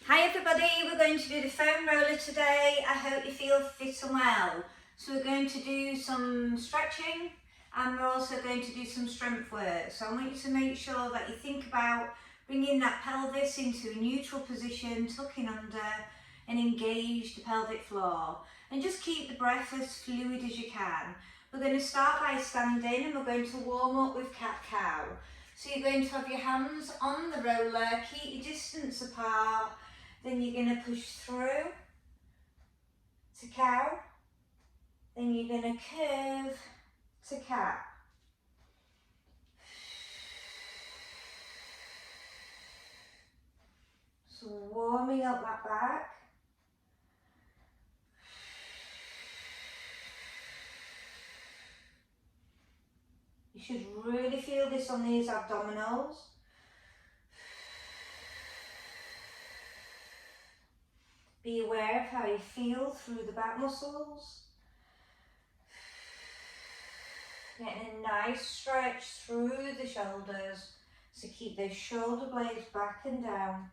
Hi everybody, we're going to do the foam roller today. I hope you feel fit and well. So we're going to do some stretching and we're also going to do some strength work. So I want you to make sure that you think about bringing that pelvis into a neutral position, tucking under and engage the pelvic floor. And just keep the breath as fluid as you can. We're going to start by standing and we're going to warm up with cat-cow. So you're going to have your hands on the roller, keep your distance apart. Then you're going to push through to cow. Then you're going to curve to cat. So warming up that back. You should really feel this on these abdominals. Be aware of how you feel through the back muscles. Getting a nice stretch through the shoulders. So keep those shoulder blades back and down.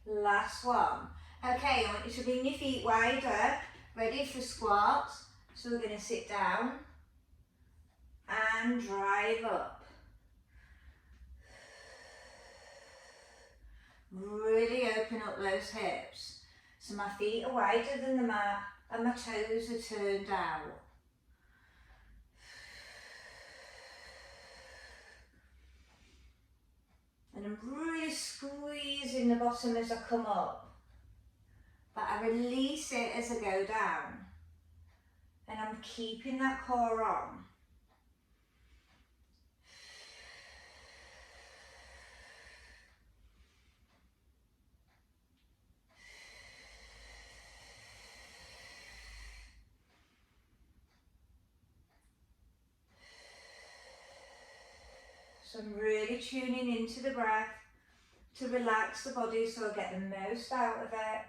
Last one. Okay, I want you to bring your feet wider, ready for squats. So we're going to sit down and drive up. Really open up those hips. So my feet are wider than the mat and my toes are turned out. And I'm really squeezing the bottom as I come up. But I release it as I go down. And I'm keeping that core on. So I'm really tuning into the breath to relax the body so I get the most out of it.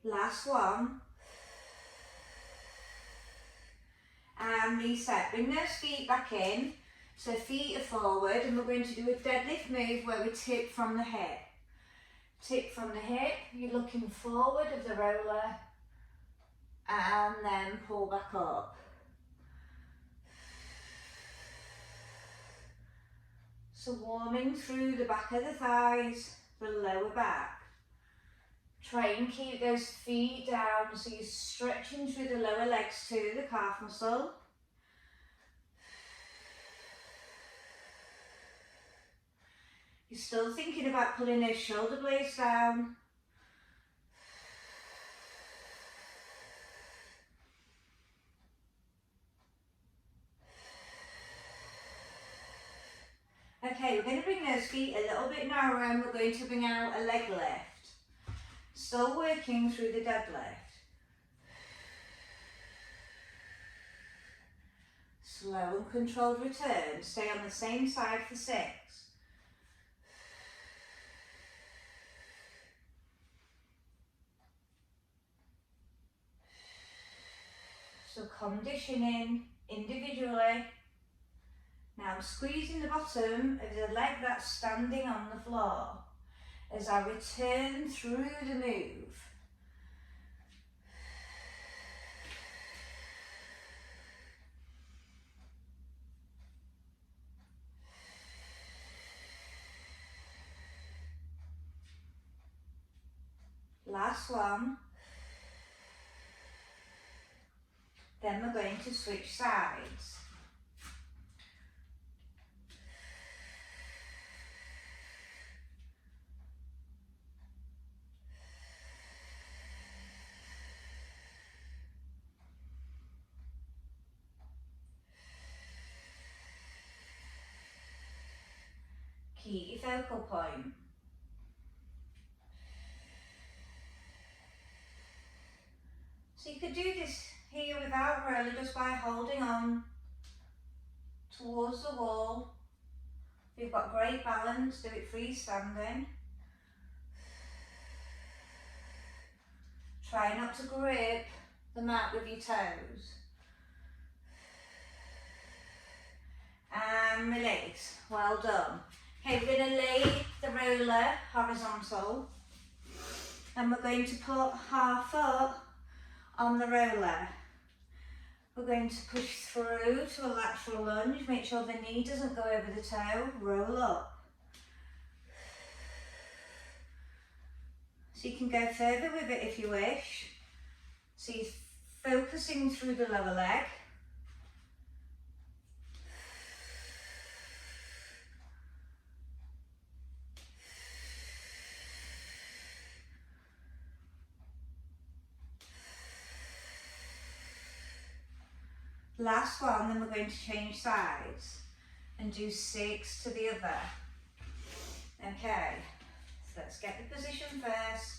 Last one. And reset. Bring those feet back in. So feet are forward and we're going to do a deadlift move where we tip from the hip. Tip from the hip, you're looking forward of the roller and then pull back up. So warming through the back of the thighs, the lower back. Try and keep those feet down so you're stretching through the lower legs too, the calf muscle. You're still thinking about pulling those shoulder blades down. Okay, we're going to bring those feet a little bit narrower and we're going to bring out a leg lift. Still working through the deadlift. Slow and controlled return. Stay on the same side for 6. So conditioning individually. Now I'm squeezing the bottom of the leg that's standing on the floor as I return through the move. Last one. Then we're going to switch sides. keep your focal point. So you could do this here without roller, just by holding on towards the wall. If you've got great balance, do it freestanding. Try not to grip the mat with your toes. And release. Well done. Okay, we're going to lay the roller horizontal, and we're going to put our foot on the roller. We're going to push through to a lateral lunge, make sure the knee doesn't go over the toe, roll up. So you can go further with it if you wish. So you're focusing through the lower leg. Last one, then we're going to change sides and do 6 to the other. Okay, so let's get the position first.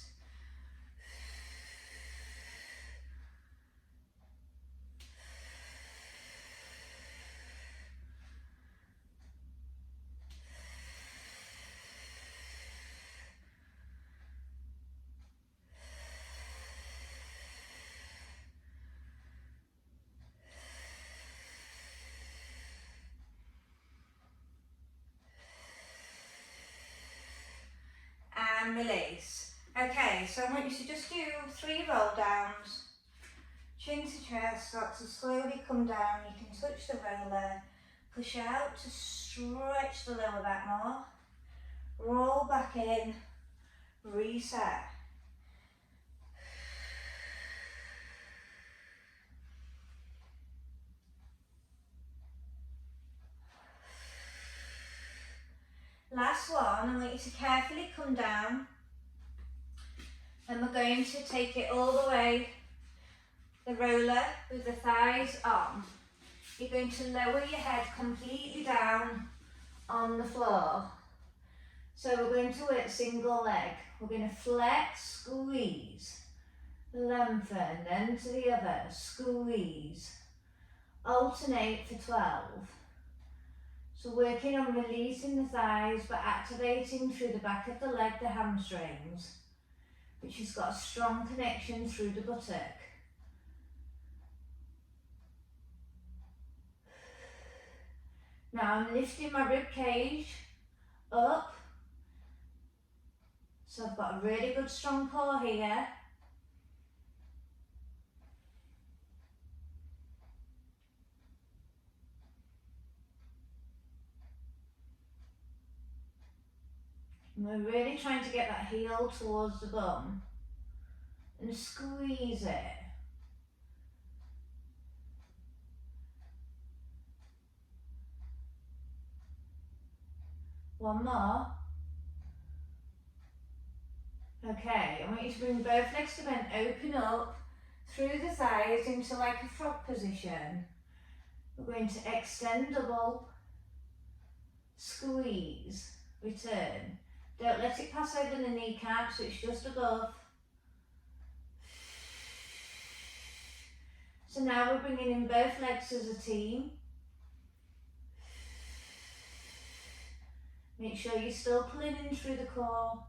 And release. Okay, so I want you to just do 3 roll downs. Chin to chest, start to slowly come down. You can touch the roller, push out to stretch the lower back more. Roll back in, reset. Last one, I want you to carefully come down, and we're going to take it all the way, the roller with the thighs on. You're going to lower your head completely down on the floor. So we're going to work single leg. We're going to flex, squeeze, lengthen, then to the other, squeeze. Alternate for 12. So working on releasing the thighs but activating through the back of the leg, the hamstrings, which has got a strong connection through the buttock. Now I'm lifting my rib cage up. So I've got a really good strong core here. And we're really trying to get that heel towards the bum and squeeze it. One more. Okay, I want you to bring both legs to bend, open up through the thighs into like a frog position. We're going to extend double, squeeze, return. Don't let it pass over the kneecap, so it's just above. So now we're bringing in both legs as a team. Make sure you're still pulling in through the core.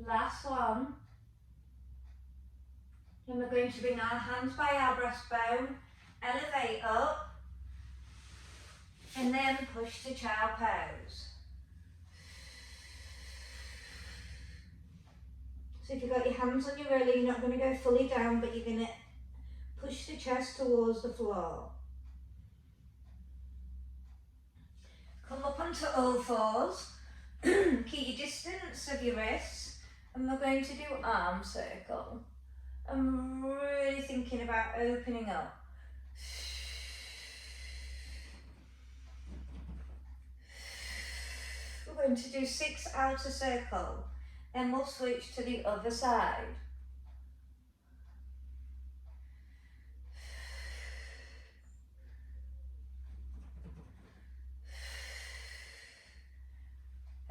Last one. Then we're going to bring our hands by our breastbone, elevate up, and then push to child pose. So if you've got your hands on your roller, you're not going to go fully down, but you're going to push the chest towards the floor. Come up onto all fours, keep your distance of your wrists, and we're going to do arm circle. I'm really thinking about opening up. going to do 6 outer circle. Then we'll switch to the other side.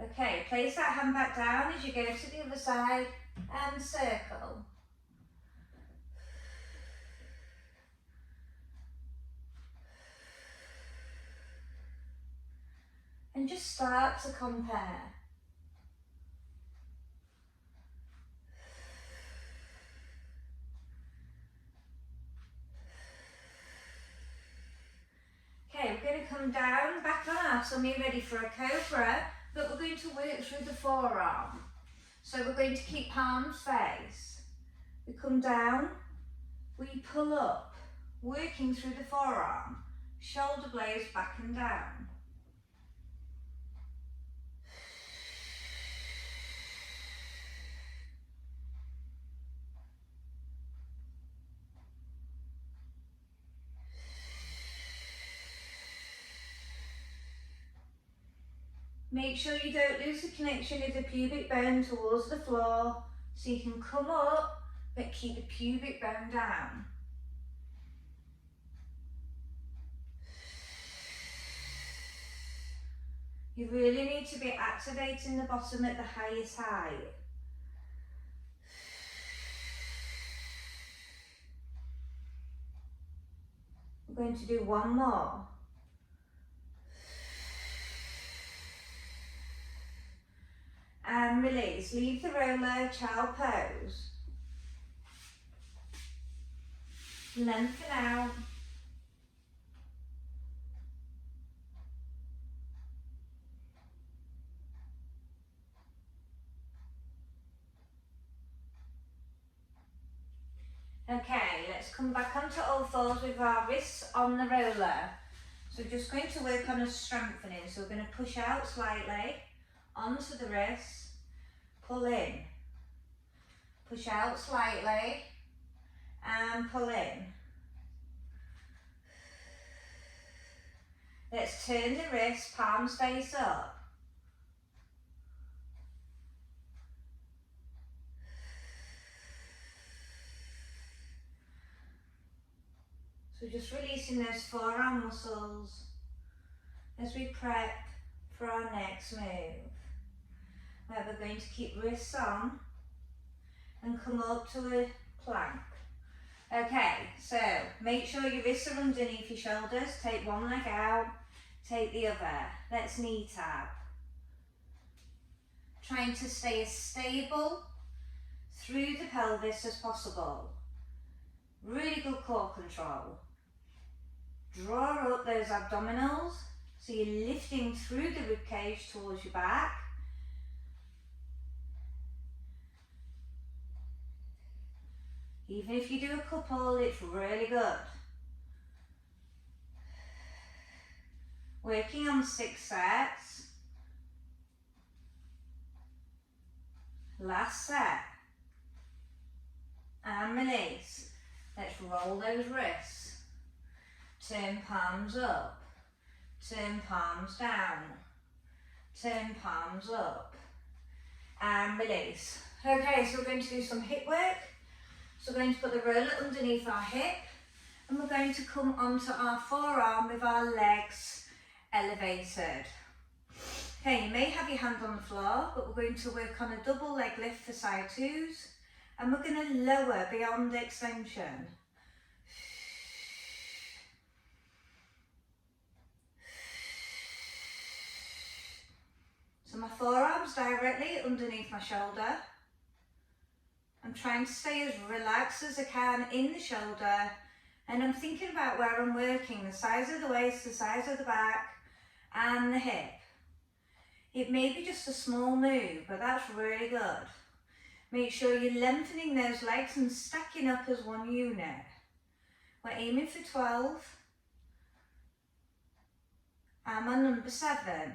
Okay, place that hand back down as you go to the other side and circle. And just start to compare. Okay, we're going to come down, back on our tummy, ready for a cobra, but we're going to work through the forearm. So we're going to keep palms face. We come down, we pull up, working through the forearm, shoulder blades back and down. Make sure you don't lose the connection with the pubic bone towards the floor, so you can come up but keep the pubic bone down. You really need to be activating the bottom at the highest height. We're going to do one more. And release. Leave the roller, child pose. Lengthen out. Okay, let's come back onto all fours with our wrists on the roller. So we're just going to work on a strengthening. So we're going to push out slightly onto the wrist, pull in, push out slightly and pull in. Let's turn the wrist, palms face up. So just releasing those forearm muscles as we prep for our next move, where we're going to keep wrists on and come up to a plank. Okay, so make sure your wrists are underneath your shoulders. Take one leg out, take the other. Let's knee tap. Trying to stay as stable through the pelvis as possible. Really good core control. Draw up those abdominals, so you're lifting through the ribcage towards your back. Even if you do a couple, it's really good. Working on 6 sets. Last set. And release. Let's roll those wrists. Turn palms up, turn palms down, turn palms up, and release. Okay, so we're going to do some hip work. So we're going to put the roller underneath our hip, and we're going to come onto our forearm with our legs elevated. Okay, you may have your hand on the floor, but we're going to work on a double leg lift for side twos, and we're going to lower beyond extension. So my forearm's directly underneath my shoulder. I'm trying to stay as relaxed as I can in the shoulder, and I'm thinking about where I'm working, the size of the waist, the size of the back and the hip. It may be just a small move, but that's really good. Make sure you're lengthening those legs and stacking up as one unit. We're aiming for 12. I'm on number 7.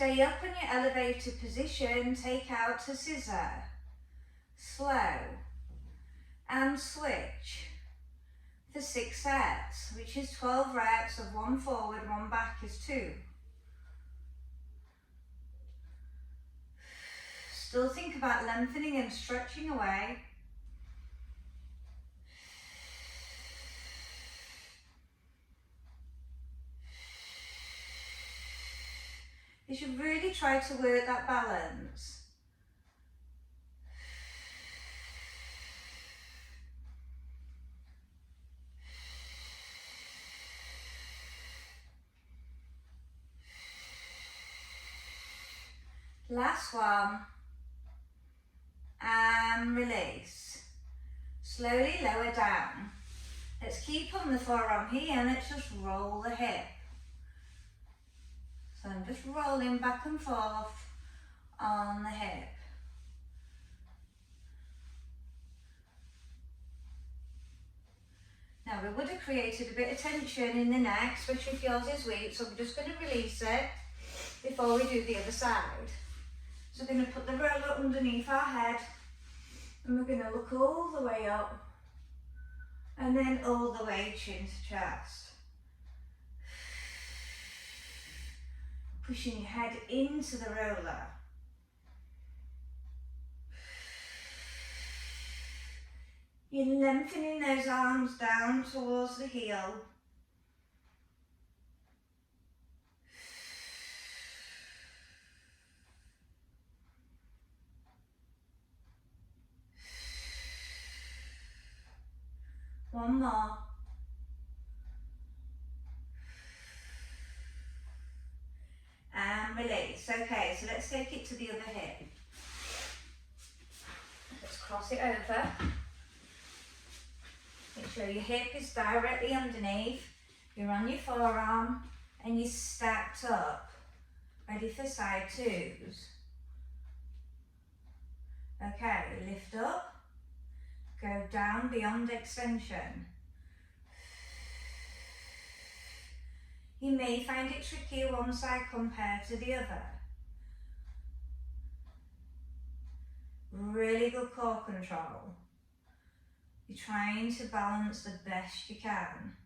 Stay up in your elevated position, take out to scissor, slow, and switch for 6 sets, which is 12 reps of 1 forward, 1 back is 2. Still think about lengthening and stretching away. You should really try to work that balance. Last one. And release. Slowly lower down. Let's keep on the forearm here and let's just roll the hip. So I'm just rolling back and forth on the hip. Now we would have created a bit of tension in the neck, especially if yours is weak, so we're just going to release it before we do the other side. So we're going to put the roller underneath our head and we're going to look all the way up and then all the way chin to chest. Pushing your head into the roller. You're lengthening those arms down towards the heel. One more. And release. Okay, so let's take it to the other hip. Let's cross it over. Make sure your hip is directly underneath. You're on your forearm and you're stacked up, ready for side twos. Okay, lift up, go down beyond extension. You may find it trickier one side compared to the other. Really good core control. You're trying to balance the best you can.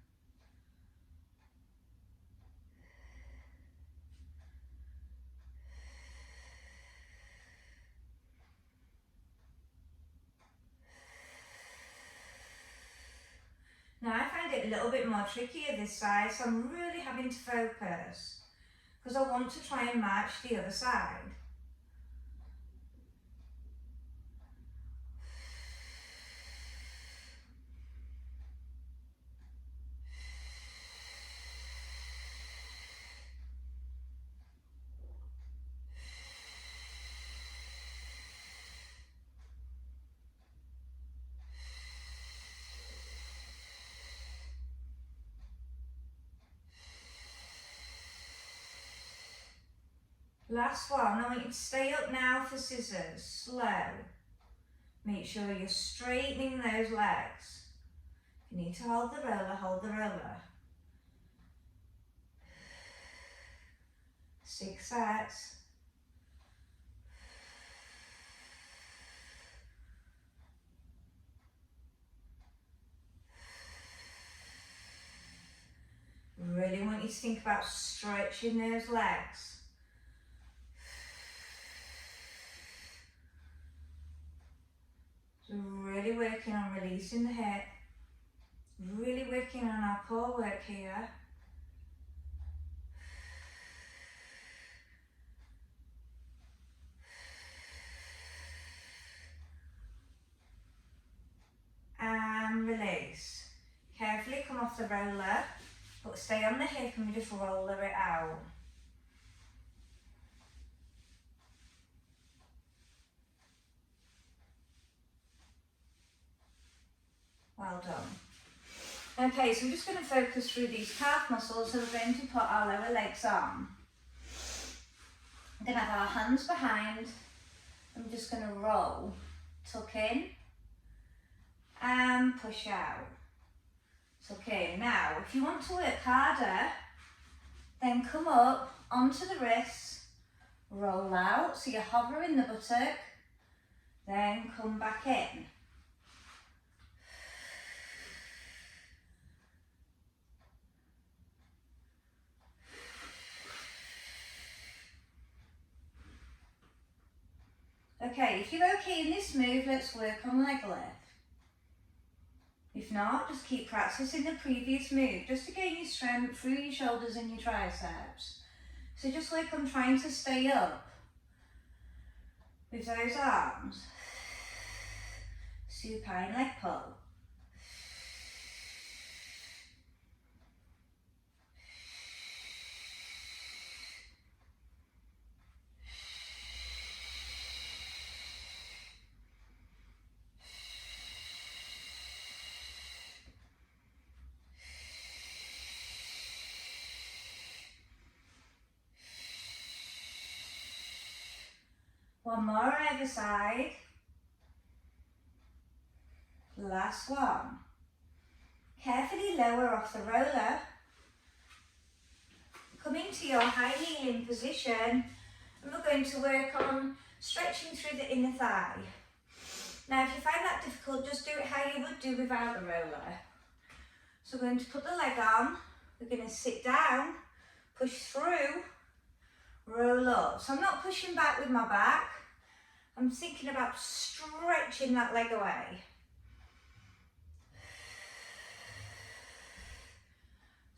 Now I find it a little bit more trickier this side, so I'm really having to focus because I want to try and match the other side. Last one, I want you to stay up now for scissors, slow. Make sure you're straightening those legs. If you need to hold the roller, hold the roller. 6 sets. Really want you to think about stretching those legs. So really working on releasing the hip, really working on our core work here. And release. Carefully come off the roller, but stay on the hip and we just roller it out. Well done. Okay, so we're just going to focus through these calf muscles, so we're going to put our lower legs on. We're going to have our hands behind, and we're just going to roll, tuck in, and push out. Tuck in. Now, if you want to work harder, then come up onto the wrists, roll out, so you're hovering the buttock, then come back in. Okay, if you're okay in this move, let's work on leg lift. If not, just keep practicing the previous move, just to gain your strength through your shoulders and your triceps. So just work on trying to stay up with those arms. Supine leg pull. One more on either side. Last one. Carefully lower off the roller. Come into your high kneeling position, and we're going to work on stretching through the inner thigh. Now if you find that difficult, just do it how you would do without the roller. So we're going to put the leg on, we're going to sit down, push through, roll up. So I'm not pushing back with my back, I'm thinking about stretching that leg away.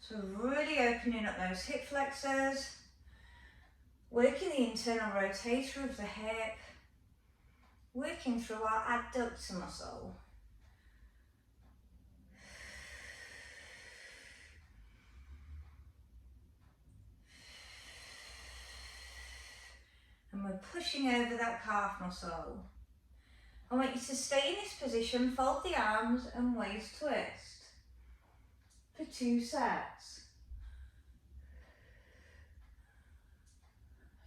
So really opening up those hip flexors, working the internal rotator of the hip, working through our adductor muscle. And we're pushing over that calf muscle. I want you to stay in this position, fold the arms and waist twist for 2 sets.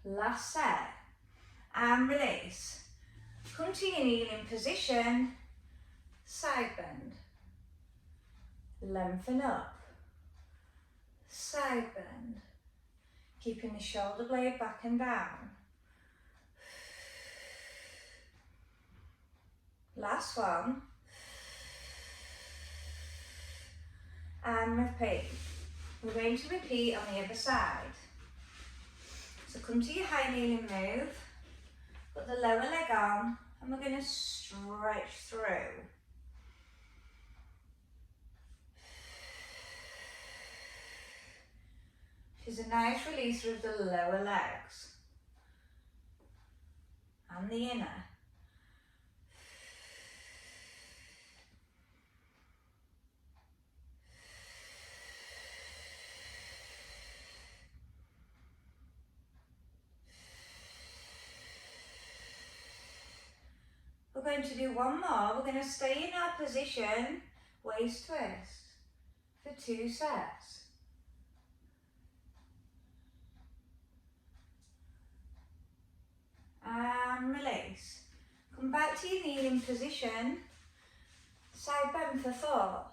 Last set, and release. Come to your kneeling position, side bend, lengthen up, side bend, keeping the shoulder blade back and down. Last one, and repeat. We're going to repeat on the other side. So come to your high kneeling move, put the lower leg on, and we're going to stretch through. Which is a nice release of the lower legs and the inner. We're going to do one more. We're going to stay in our position, waist twist, for 2 sets. And release. Come back to your kneeling position, side bend for 4.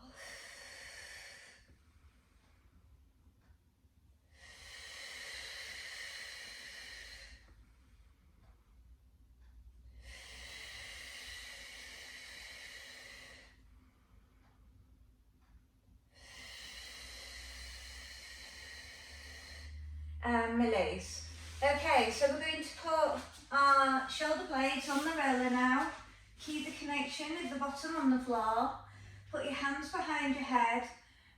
And release. Okay, so we're going to put our shoulder blades on the roller now. Keep the connection with the bottom on the floor. Put your hands behind your head,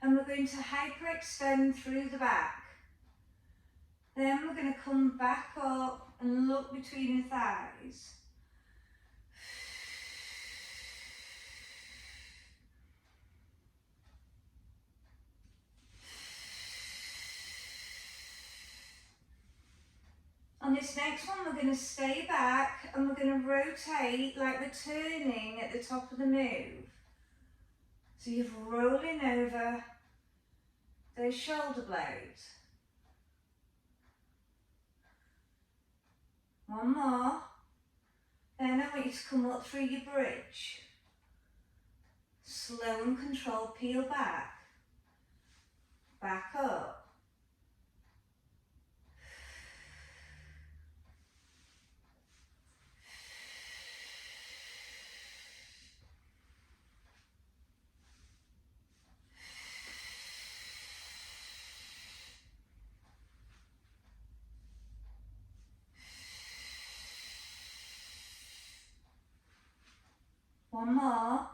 and we're going to hyperextend through the back. Then we're going to come back up and look between the thighs. On this next one, we're going to stay back and we're going to rotate like we're turning at the top of the move. So you're rolling over those shoulder blades. One more. Then I want you to come up through your bridge. Slow and controlled, peel back. Back up. One more.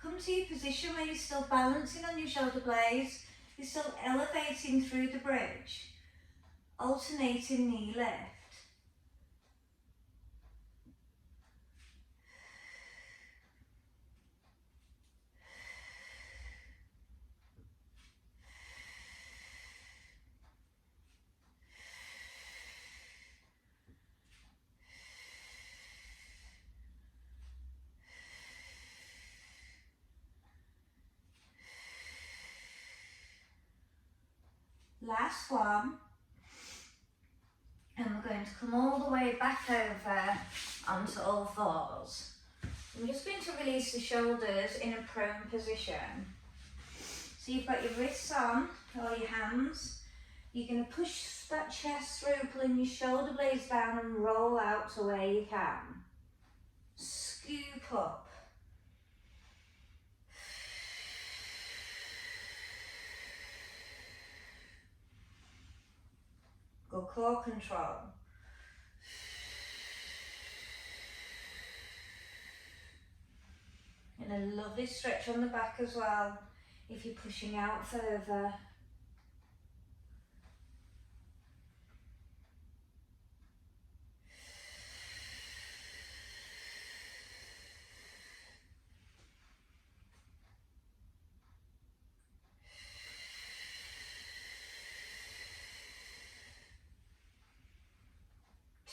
Come to your position where you're still balancing on your shoulder blades. You're still elevating through the bridge. Alternating knee lift. Last one. And we're going to come all the way back over onto all fours. I'm just going to release the shoulders in a prone position. So you've got your wrists on, or your hands. You're going to push that chest through, pulling your shoulder blades down and roll out to where you can. Scoop up. Go core control. And a lovely stretch on the back as well, if you're pushing out further.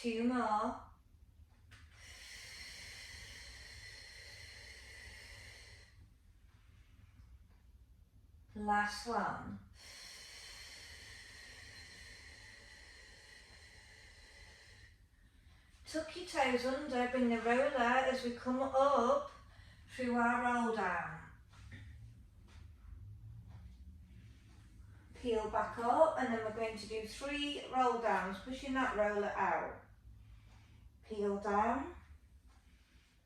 Two more. Last one. Tuck your toes under, bring the roller as we come up through our roll down. Peel back up, and then we're going to do 3 roll downs, pushing that roller out. Peel down.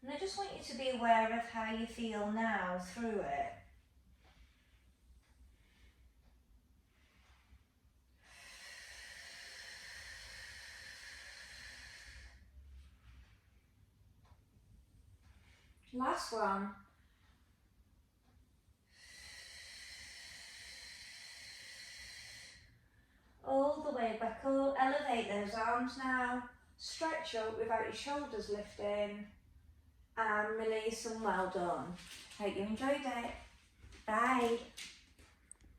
And I just want you to be aware of how you feel now through it. Last one. All the way back up, elevate those arms now, stretch up without your shoulders lifting, and release, and well done. Hope you enjoyed it. Bye.